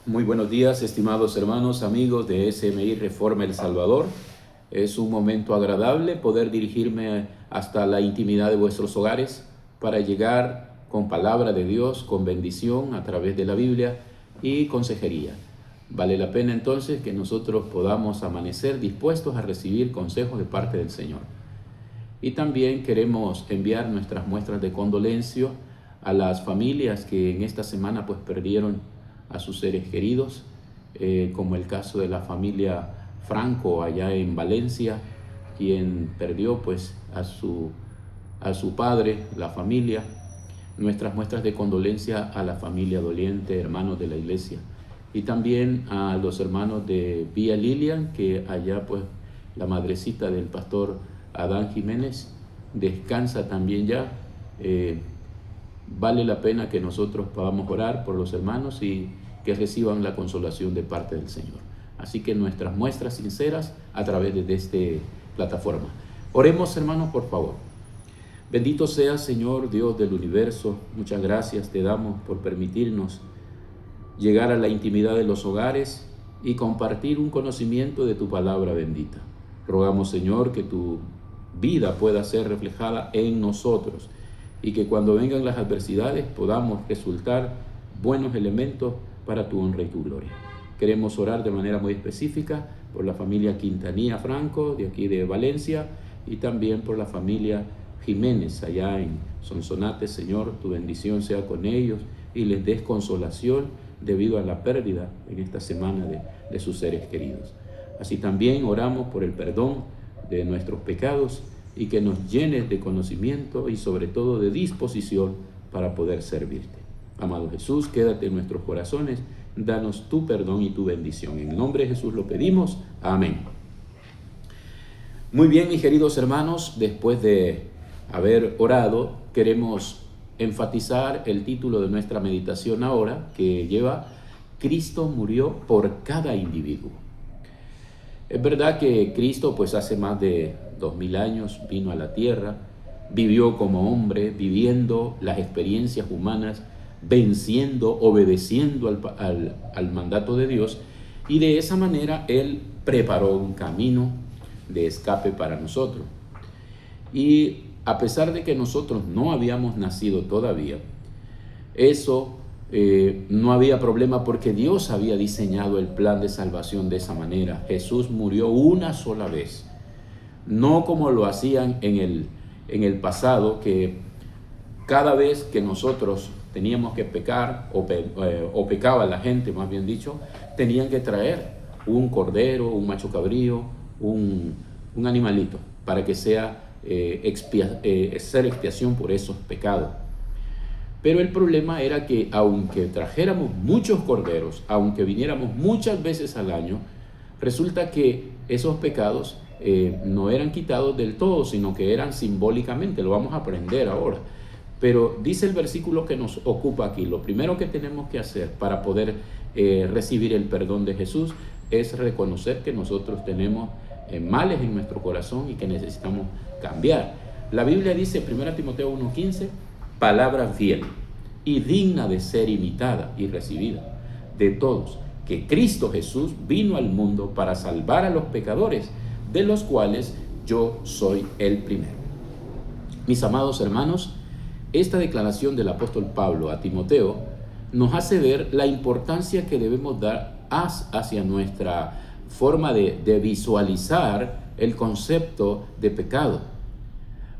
Muy buenos días, estimados hermanos, amigos de SMI Reforma El Salvador. Es un momento agradable poder dirigirme hasta la intimidad de vuestros hogares para llegar con palabra de Dios, con bendición a través de la Biblia y consejería. Vale la pena entonces que nosotros podamos amanecer dispuestos a recibir consejos de parte del Señor. Y también queremos enviar nuestras muestras de condolencia a las familias que en esta semana pues perdieron a sus seres queridos, como el caso de la familia Franco allá en Valencia, quien perdió pues a su padre, la familia. Nuestras muestras de condolencia a la familia doliente, hermanos de la iglesia, y también a los hermanos de Vía Lilian, que allá pues la madrecita del pastor Adán Jiménez descansa también ya. Vale la pena que nosotros podamos orar por los hermanos y que reciban la consolación de parte del Señor. Así que nuestras muestras sinceras a través de esta plataforma. Oremos, hermanos, por favor. Bendito sea, Señor Dios del universo. Muchas gracias te damos por permitirnos llegar a la intimidad de los hogares y compartir un conocimiento de tu palabra bendita. Rogamos, Señor, que tu vida pueda ser reflejada en nosotros y que cuando vengan las adversidades podamos resultar buenos elementos para tu honra y tu gloria. Queremos orar de manera muy específica por la familia Quintanilla Franco de aquí de Valencia y también por la familia Jiménez allá en Sonsonate. Señor, tu bendición sea con ellos y les des consolación debido a la pérdida en esta semana de sus seres queridos. Así también oramos por el perdón de nuestros pecados y que nos llenes de conocimiento y sobre todo de disposición para poder servirte. Amado Jesús, quédate en nuestros corazones, danos tu perdón y tu bendición. En el nombre de Jesús lo pedimos. Amén. Muy bien, mis queridos hermanos, después de haber orado, queremos enfatizar el título de nuestra meditación ahora, que lleva Cristo murió por cada individuo. Es verdad que Cristo pues hace más de 2000 años vino a la tierra, vivió como hombre, viviendo las experiencias humanas, venciendo, obedeciendo al mandato de Dios, y de esa manera Él preparó un camino de escape para nosotros. Y a pesar de que nosotros no habíamos nacido todavía, eso no había problema porque Dios había diseñado el plan de salvación de esa manera. Jesús murió una sola vez, no como lo hacían en el pasado, que cada vez que nosotros teníamos que pecar o pecaba la gente, más bien dicho, tenían que traer un cordero, un macho cabrío, un animalito para que sea hacer expiación por esos pecados. Pero el problema era que aunque trajéramos muchos corderos, aunque viniéramos muchas veces al año, resulta que esos pecados no eran quitados del todo, sino que eran simbólicamente. Lo vamos a aprender ahora. Pero dice el versículo que nos ocupa aquí, lo primero que tenemos que hacer para poder recibir el perdón de Jesús es reconocer que nosotros tenemos males en nuestro corazón y que necesitamos cambiar. La Biblia dice, 1 Timoteo 1:15, palabra fiel y digna de ser imitada y recibida de todos, que Cristo Jesús vino al mundo para salvar a los pecadores, de los cuales yo soy el primero. Mis amados hermanos, esta declaración del apóstol Pablo a Timoteo nos hace ver la importancia que debemos dar hacia nuestra forma de visualizar el concepto de pecado.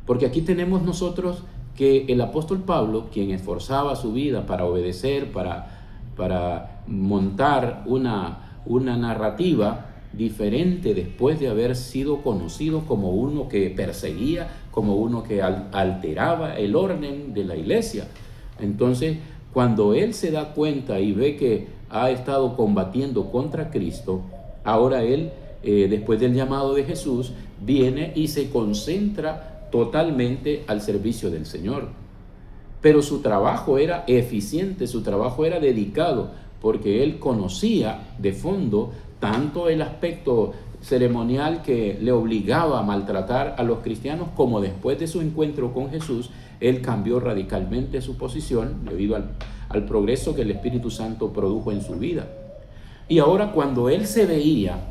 Porque aquí tenemos nosotros que el apóstol Pablo, quien esforzaba su vida para obedecer, para montar una narrativa diferente después de haber sido conocido como uno que perseguía, como uno que alteraba el orden de la iglesia. Entonces, cuando él se da cuenta y ve que ha estado combatiendo contra Cristo, ahora él, después del llamado de Jesús, viene y se concentra totalmente al servicio del Señor. Pero su trabajo era eficiente, su trabajo era dedicado, porque él conocía de fondo tanto el aspecto ceremonial que le obligaba a maltratar a los cristianos, como después de su encuentro con Jesús, él cambió radicalmente su posición debido al progreso que el Espíritu Santo produjo en su vida. Y ahora cuando él se veía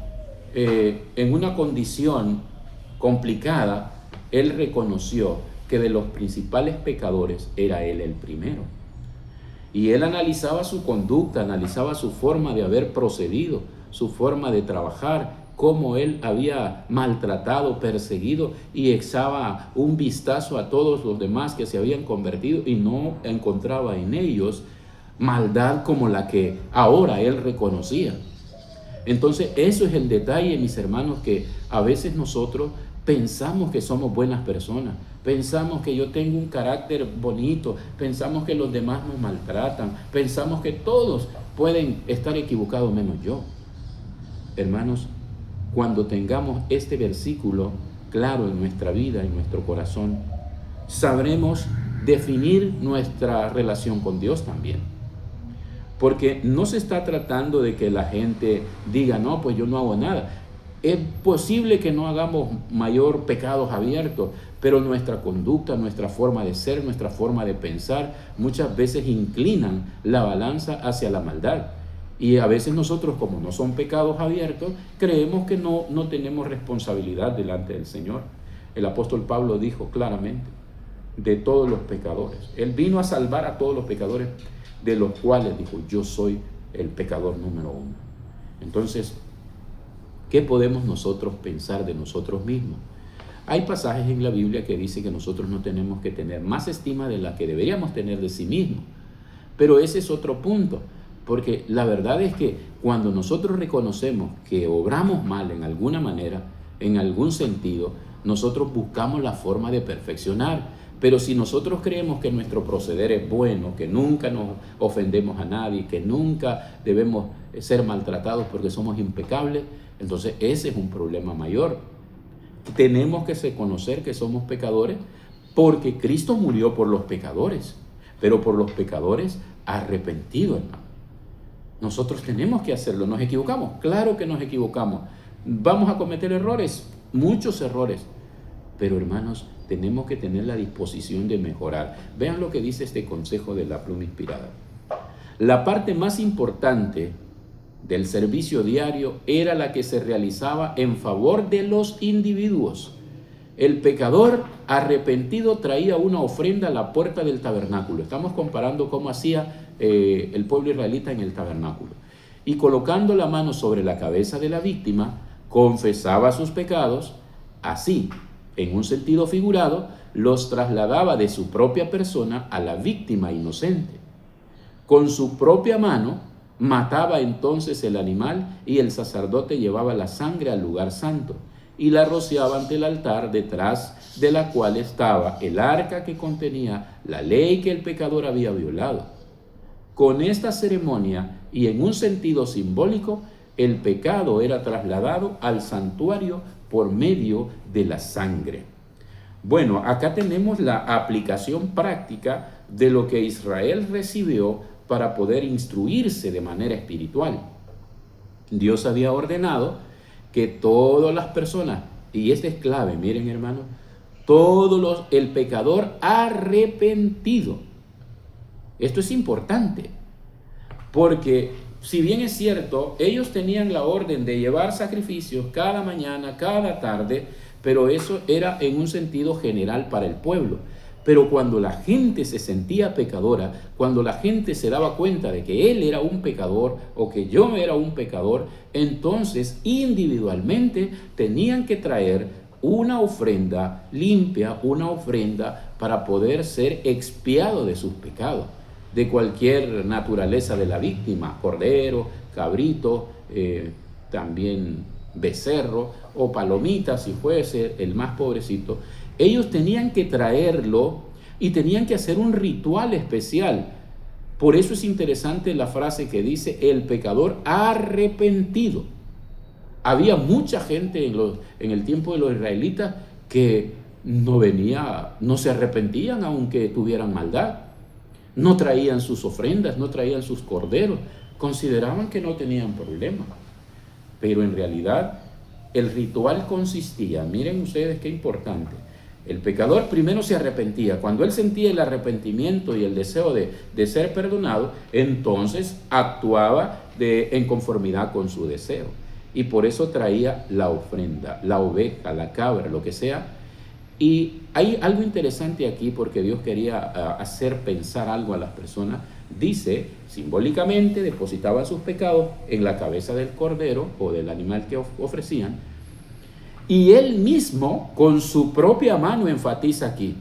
en una condición complicada, él reconoció que de los principales pecadores era él el primero. Y él analizaba su conducta, analizaba su forma de haber procedido, su forma de trabajar, cómo él había maltratado, perseguido, y echaba un vistazo a todos los demás que se habían convertido y no encontraba en ellos maldad como la que ahora él reconocía. Entonces eso es el detalle, mis hermanos, que a veces nosotros pensamos que somos buenas personas, pensamos que yo tengo un carácter bonito, pensamos que los demás nos maltratan, pensamos que todos pueden estar equivocados menos yo. Hermanos, cuando tengamos este versículo claro en nuestra vida, en nuestro corazón, sabremos definir nuestra relación con Dios también. Porque no se está tratando de que la gente diga, no, pues yo no hago nada. Es posible que no hagamos mayor pecados abiertos, pero nuestra conducta, nuestra forma de ser, nuestra forma de pensar, muchas veces inclinan la balanza hacia la maldad. Y a veces nosotros, como no son pecados abiertos, creemos que no tenemos responsabilidad delante del Señor. El apóstol Pablo dijo claramente, de todos los pecadores. Él vino a salvar a todos los pecadores, de los cuales dijo, yo soy el pecador número uno. Entonces, ¿qué podemos nosotros pensar de nosotros mismos? Hay pasajes en la Biblia que dicen que nosotros no tenemos que tener más estima de la que deberíamos tener de sí mismos. Pero ese es otro punto, porque la verdad es que cuando nosotros reconocemos que obramos mal en alguna manera, en algún sentido, nosotros buscamos la forma de perfeccionar. Pero si nosotros creemos que nuestro proceder es bueno, que nunca nos ofendemos a nadie, que nunca debemos ser maltratados porque somos impecables, entonces ese es un problema mayor. Tenemos que reconocer que somos pecadores porque Cristo murió por los pecadores, pero por los pecadores arrepentidos, hermano. Nosotros tenemos que hacerlo. ¿Nos equivocamos? Claro que nos equivocamos. Vamos a cometer errores, muchos errores. Pero hermanos, tenemos que tener la disposición de mejorar. Vean lo que dice este consejo de la pluma inspirada. La parte más importante del servicio diario era la que se realizaba en favor de los individuos. El pecador arrepentido traía una ofrenda a la puerta del tabernáculo. Estamos comparando cómo hacía el pueblo israelita en el tabernáculo. Y colocando la mano sobre la cabeza de la víctima, confesaba sus pecados. Así, en un sentido figurado, los trasladaba de su propia persona a la víctima inocente. Con su propia mano mataba entonces el animal y el sacerdote llevaba la sangre al lugar santo y la rociaba ante el altar, detrás de la cual estaba el arca que contenía la ley que el pecador había violado. Con esta ceremonia y en un sentido simbólico, el pecado era trasladado al santuario por medio de la sangre. Bueno, acá tenemos la aplicación práctica de lo que Israel recibió para poder instruirse de manera espiritual. Dios había ordenado que todas las personas, y esta es clave, miren hermanos, el pecador arrepentido. Esto es importante, porque si bien es cierto, ellos tenían la orden de llevar sacrificios cada mañana, cada tarde, pero eso era en un sentido general para el pueblo. Pero cuando la gente se sentía pecadora, cuando la gente se daba cuenta de que él era un pecador o que yo era un pecador, entonces individualmente tenían que traer una ofrenda limpia, una ofrenda para poder ser expiado de sus pecados, de cualquier naturaleza de la víctima, cordero, cabrito, también becerro o palomita, si fuese el más pobrecito. Ellos tenían que traerlo y tenían que hacer un ritual especial. Por eso es interesante la frase que dice el pecador arrepentido. Había mucha gente en el tiempo de los israelitas que no se arrepentían aunque tuvieran maldad. No traían sus ofrendas, no traían sus corderos. Consideraban que no tenían problema. Pero en realidad el ritual consistía, miren ustedes qué importante, El pecador primero se arrepentía. Cuando él sentía el arrepentimiento y el deseo de ser perdonado, entonces actuaba en conformidad con su deseo. Y por eso traía la ofrenda, la oveja, la cabra, lo que sea. Y hay algo interesante aquí, porque Dios quería hacer pensar algo a las personas. Dice, simbólicamente depositaban sus pecados en la cabeza del cordero o del animal que ofrecían, y él mismo con su propia mano, enfatiza aquí,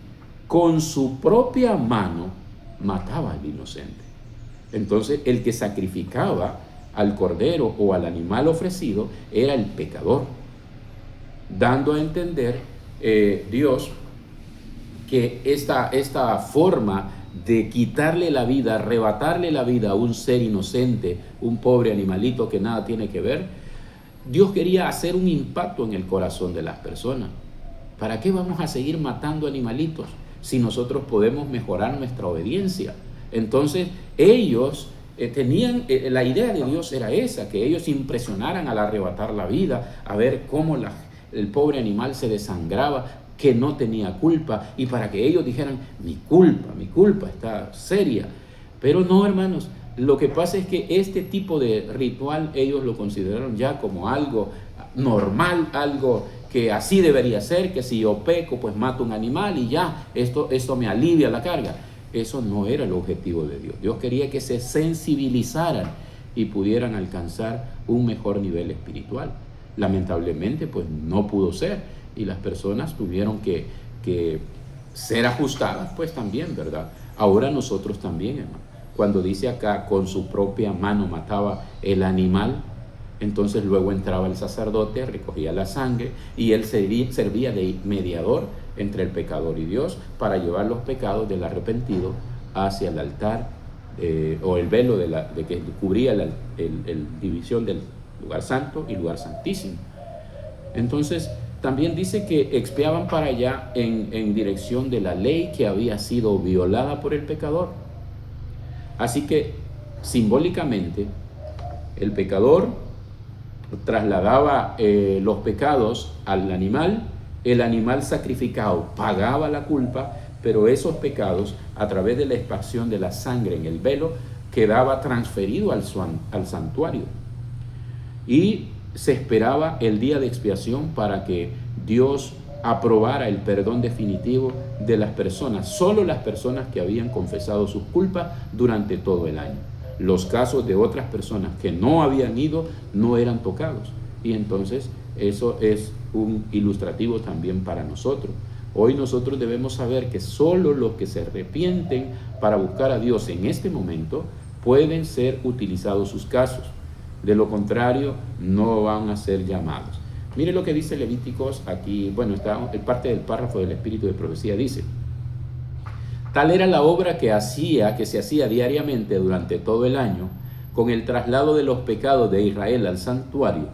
con su propia mano mataba al inocente. Entonces el que sacrificaba al cordero o al animal ofrecido era el pecador, dando a entender Dios que esta forma de quitarle la vida, arrebatarle la vida a un ser inocente, un pobre animalito que nada tiene que ver, Dios quería hacer un impacto en el corazón de las personas. ¿Para qué vamos a seguir matando animalitos si nosotros podemos mejorar nuestra obediencia? Entonces ellos tenían, la idea de Dios era esa, que ellos impresionaran al arrebatar la vida, a ver cómo el pobre animal se desangraba, que no tenía culpa, y para que ellos dijeran, mi culpa está seria. Pero no, hermanos, lo que pasa es que este tipo de ritual ellos lo consideraron ya como algo normal, algo que así debería ser, que si yo peco pues mato un animal y ya, esto me alivia la carga. Eso no era el objetivo de Dios. Dios quería que se sensibilizaran y pudieran alcanzar un mejor nivel espiritual. Lamentablemente pues no pudo ser, y las personas tuvieron que ser ajustadas pues también, ¿verdad? Ahora nosotros también, hermano. Cuando dice acá, con su propia mano mataba el animal, entonces luego entraba el sacerdote, recogía la sangre, y él servía de mediador entre el pecador y Dios para llevar los pecados del arrepentido hacia el altar, o el velo de que cubría la división del lugar santo y lugar santísimo. Entonces también dice que expiaban para allá en dirección de la ley que había sido violada por el pecador. Así que simbólicamente el pecador trasladaba los pecados al animal, el animal sacrificado pagaba la culpa, pero esos pecados, a través de la expansión de la sangre en el velo, quedaba transferido al santuario. Y se esperaba el día de expiación para que Dios aprobara el perdón definitivo de las personas, solo las personas que habían confesado sus culpas durante todo el año. Los casos de otras personas que no habían ido no eran tocados. Y entonces eso es un ilustrativo también para nosotros. Hoy nosotros debemos saber que solo los que se arrepienten para buscar a Dios en este momento pueden ser utilizados sus casos. De lo contrario, no van a ser llamados. Mire lo que dice Levíticos aquí, bueno, está en parte del párrafo del Espíritu de Profecía, dice: tal era la obra que se hacía diariamente durante todo el año, con el traslado de los pecados de Israel al santuario.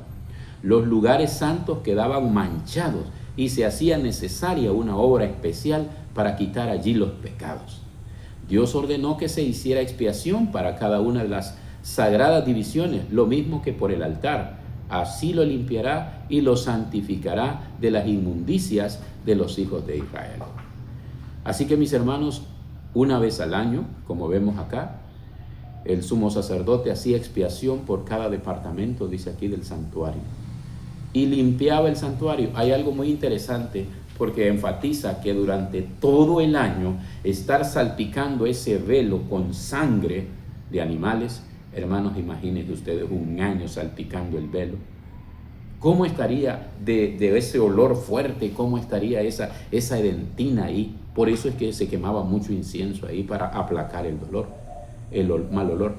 Los lugares santos quedaban manchados y se hacía necesaria una obra especial para quitar allí los pecados. Dios ordenó que se hiciera expiación para cada una de las sagradas divisiones, lo mismo que por el altar. Así lo limpiará y lo santificará de las inmundicias de los hijos de Israel. Así que, mis hermanos, una vez al año, como vemos acá, el sumo sacerdote hacía expiación por cada departamento, dice aquí, del santuario, y limpiaba el santuario. Hay algo muy interesante, porque enfatiza que durante todo el año estar salpicando ese velo con sangre de animales. Hermanos, imagínense ustedes un año salpicando el velo. ¿Cómo estaría de ese olor fuerte? ¿Cómo estaría esa edentina ahí? Por eso es que se quemaba mucho incienso ahí, para aplacar el dolor, el mal olor.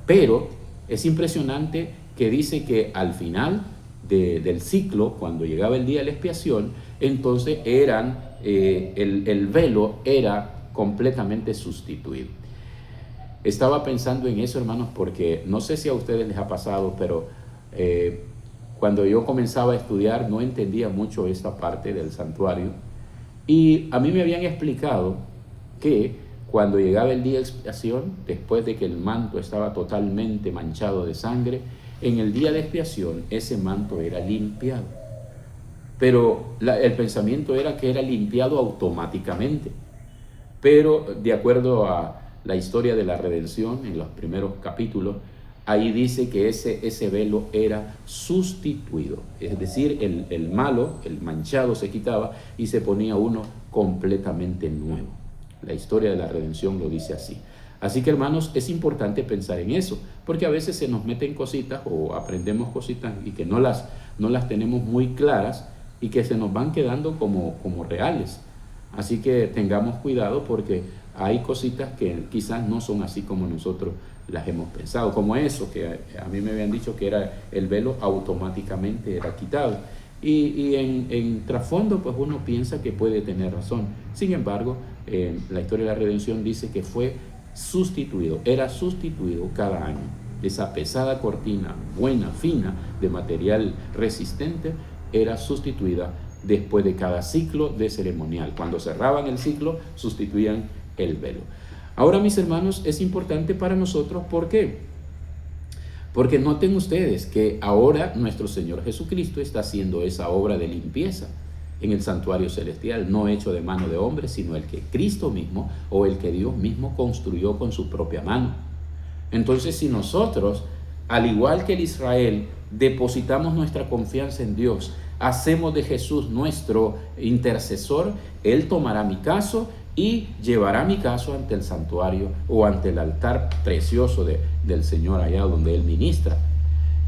Pero es impresionante que dice que al final del ciclo, cuando llegaba el día de la expiación, entonces el velo era completamente sustituido. Estaba pensando en eso, hermanos, porque no sé si a ustedes les ha pasado, pero cuando yo comenzaba a estudiar no entendía mucho esta parte del santuario, y a mí me habían explicado que cuando llegaba el día de expiación, después de que el manto estaba totalmente manchado de sangre, en el día de expiación ese manto era limpiado. pero el pensamiento era que era limpiado automáticamente. Pero de acuerdo a la historia de la redención, en los primeros capítulos, ahí dice que ese velo era sustituido. Es decir, el malo, el manchado se quitaba y se ponía uno completamente nuevo. La historia de la redención lo dice así. Así que, hermanos, es importante pensar en eso, porque a veces se nos meten cositas o aprendemos cositas y que no las tenemos muy claras y que se nos van quedando como reales. Así que tengamos cuidado, porque hay cositas que quizás no son así como nosotros las hemos pensado, como eso que a mí me habían dicho que era el velo automáticamente era quitado. Y en trasfondo, pues uno piensa que puede tener razón. Sin embargo, la historia de la redención dice que fue sustituido, era sustituido cada año. Esa pesada cortina, buena, fina, de material resistente, era sustituida después de cada ciclo de ceremonial. Cuando cerraban el ciclo, sustituían el velo. Ahora, mis hermanos, es importante para nosotros. ¿Por qué? Porque noten ustedes que ahora nuestro Señor Jesucristo está haciendo esa obra de limpieza en el santuario celestial, no hecho de mano de hombre, sino el que Cristo mismo o el que Dios mismo construyó con su propia mano. Entonces, si nosotros, al igual que el Israel, depositamos nuestra confianza en Dios, hacemos de Jesús nuestro intercesor, Él tomará mi caso y llevará mi caso ante el santuario o ante el altar precioso del Señor allá donde Él ministra.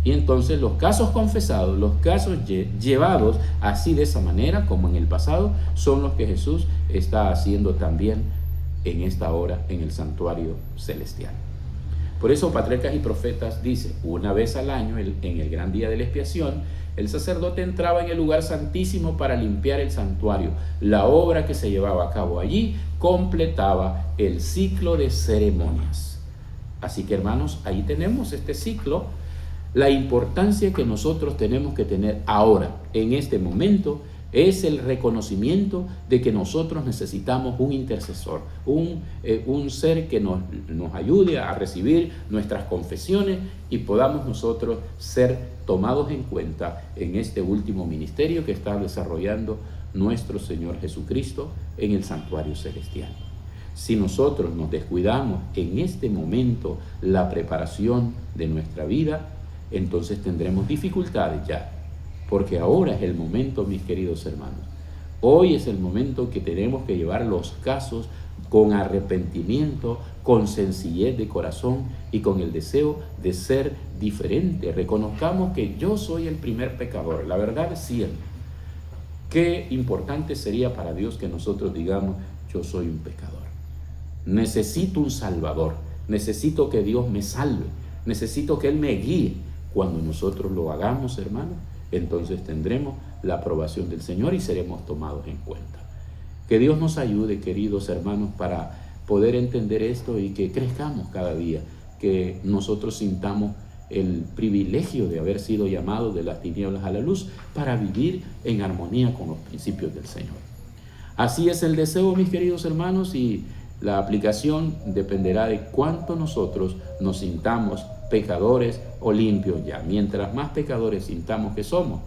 Y entonces los casos confesados, los casos llevados así de esa manera como en el pasado, son los que Jesús está haciendo también en esta hora en el santuario celestial. Por eso Patriarcas y Profetas dice, una vez al año, en el gran día de la expiación, el sacerdote entraba en el lugar santísimo para limpiar el santuario. La obra que se llevaba a cabo allí completaba el ciclo de ceremonias. Así que, hermanos, ahí tenemos este ciclo. La importancia que nosotros tenemos que tener ahora, en este momento, es el reconocimiento de que nosotros necesitamos un intercesor, un ser que nos ayude a recibir nuestras confesiones y podamos nosotros ser tomados en cuenta en este último ministerio que está desarrollando nuestro Señor Jesucristo en el santuario celestial. Si nosotros nos descuidamos en este momento la preparación de nuestra vida, entonces tendremos dificultades ya. Porque ahora es el momento, mis queridos hermanos. Hoy es el momento que tenemos que llevar los casos con arrepentimiento, con sencillez de corazón y con el deseo de ser diferente. Reconozcamos que yo soy el primer pecador. La verdad es cierta. Qué importante sería para Dios que nosotros digamos, yo soy un pecador. Necesito un Salvador. Necesito que Dios me salve. Necesito que Él me guíe. Cuando nosotros lo hagamos, hermanos, entonces tendremos la aprobación del Señor y seremos tomados en cuenta. Que Dios nos ayude, queridos hermanos, para poder entender esto y que crezcamos cada día, que nosotros sintamos el privilegio de haber sido llamados de las tinieblas a la luz para vivir en armonía con los principios del Señor. Así es el deseo, mis queridos hermanos, y la aplicación dependerá de cuánto nosotros nos sintamos pecadores o limpios ya. Mientras más pecadores sintamos que somos,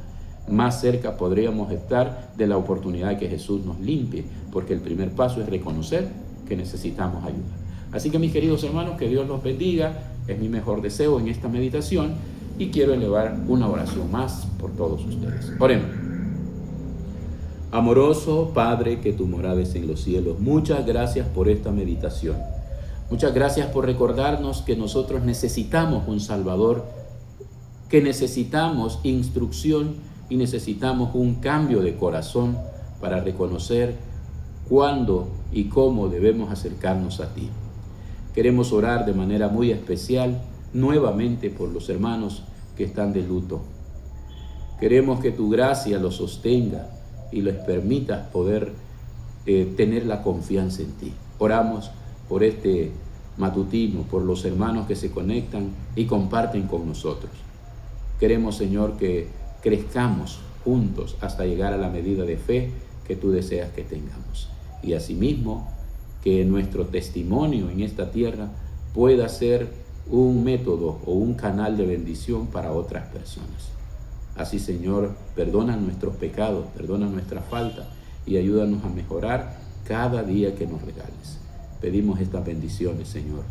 más cerca podríamos estar de la oportunidad de que Jesús nos limpie, porque el primer paso es reconocer que necesitamos ayuda. Así que, mis queridos hermanos, que Dios los bendiga, es mi mejor deseo en esta meditación y quiero elevar una oración más por todos ustedes. Oremos. Amoroso Padre, que tu morada es en los cielos, muchas gracias por esta meditación. Muchas gracias por recordarnos que nosotros necesitamos un Salvador, que necesitamos instrucción y necesitamos un cambio de corazón para reconocer cuándo y cómo debemos acercarnos a ti. Queremos orar de manera muy especial nuevamente por los hermanos que están de luto. Queremos que tu gracia los sostenga y les permitas poder tener la confianza en ti. Oramos por este matutino, por los hermanos que se conectan y comparten con nosotros. Queremos, Señor, que crezcamos juntos hasta llegar a la medida de fe que tú deseas que tengamos. Y asimismo, que nuestro testimonio en esta tierra pueda ser un método o un canal de bendición para otras personas. Así, Señor, perdona nuestros pecados, perdona nuestras faltas y ayúdanos a mejorar cada día que nos regales. Pedimos estas bendiciones, Señor,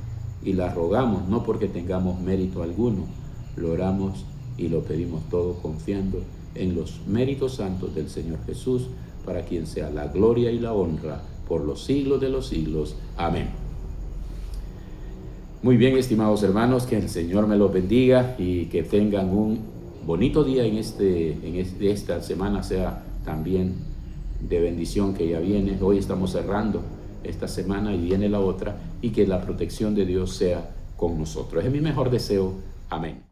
y las rogamos no porque tengamos mérito alguno, lo oramos y lo pedimos todo confiando en los méritos santos del Señor Jesús, para quien sea la gloria y la honra por los siglos de los siglos. Amén. Muy bien, estimados hermanos, que el Señor me los bendiga y que tengan un bonito día en esta semana, sea también de bendición que ya viene. Hoy estamos cerrando esta semana y viene la otra, y que la protección de Dios sea con nosotros. Es mi mejor deseo. Amén.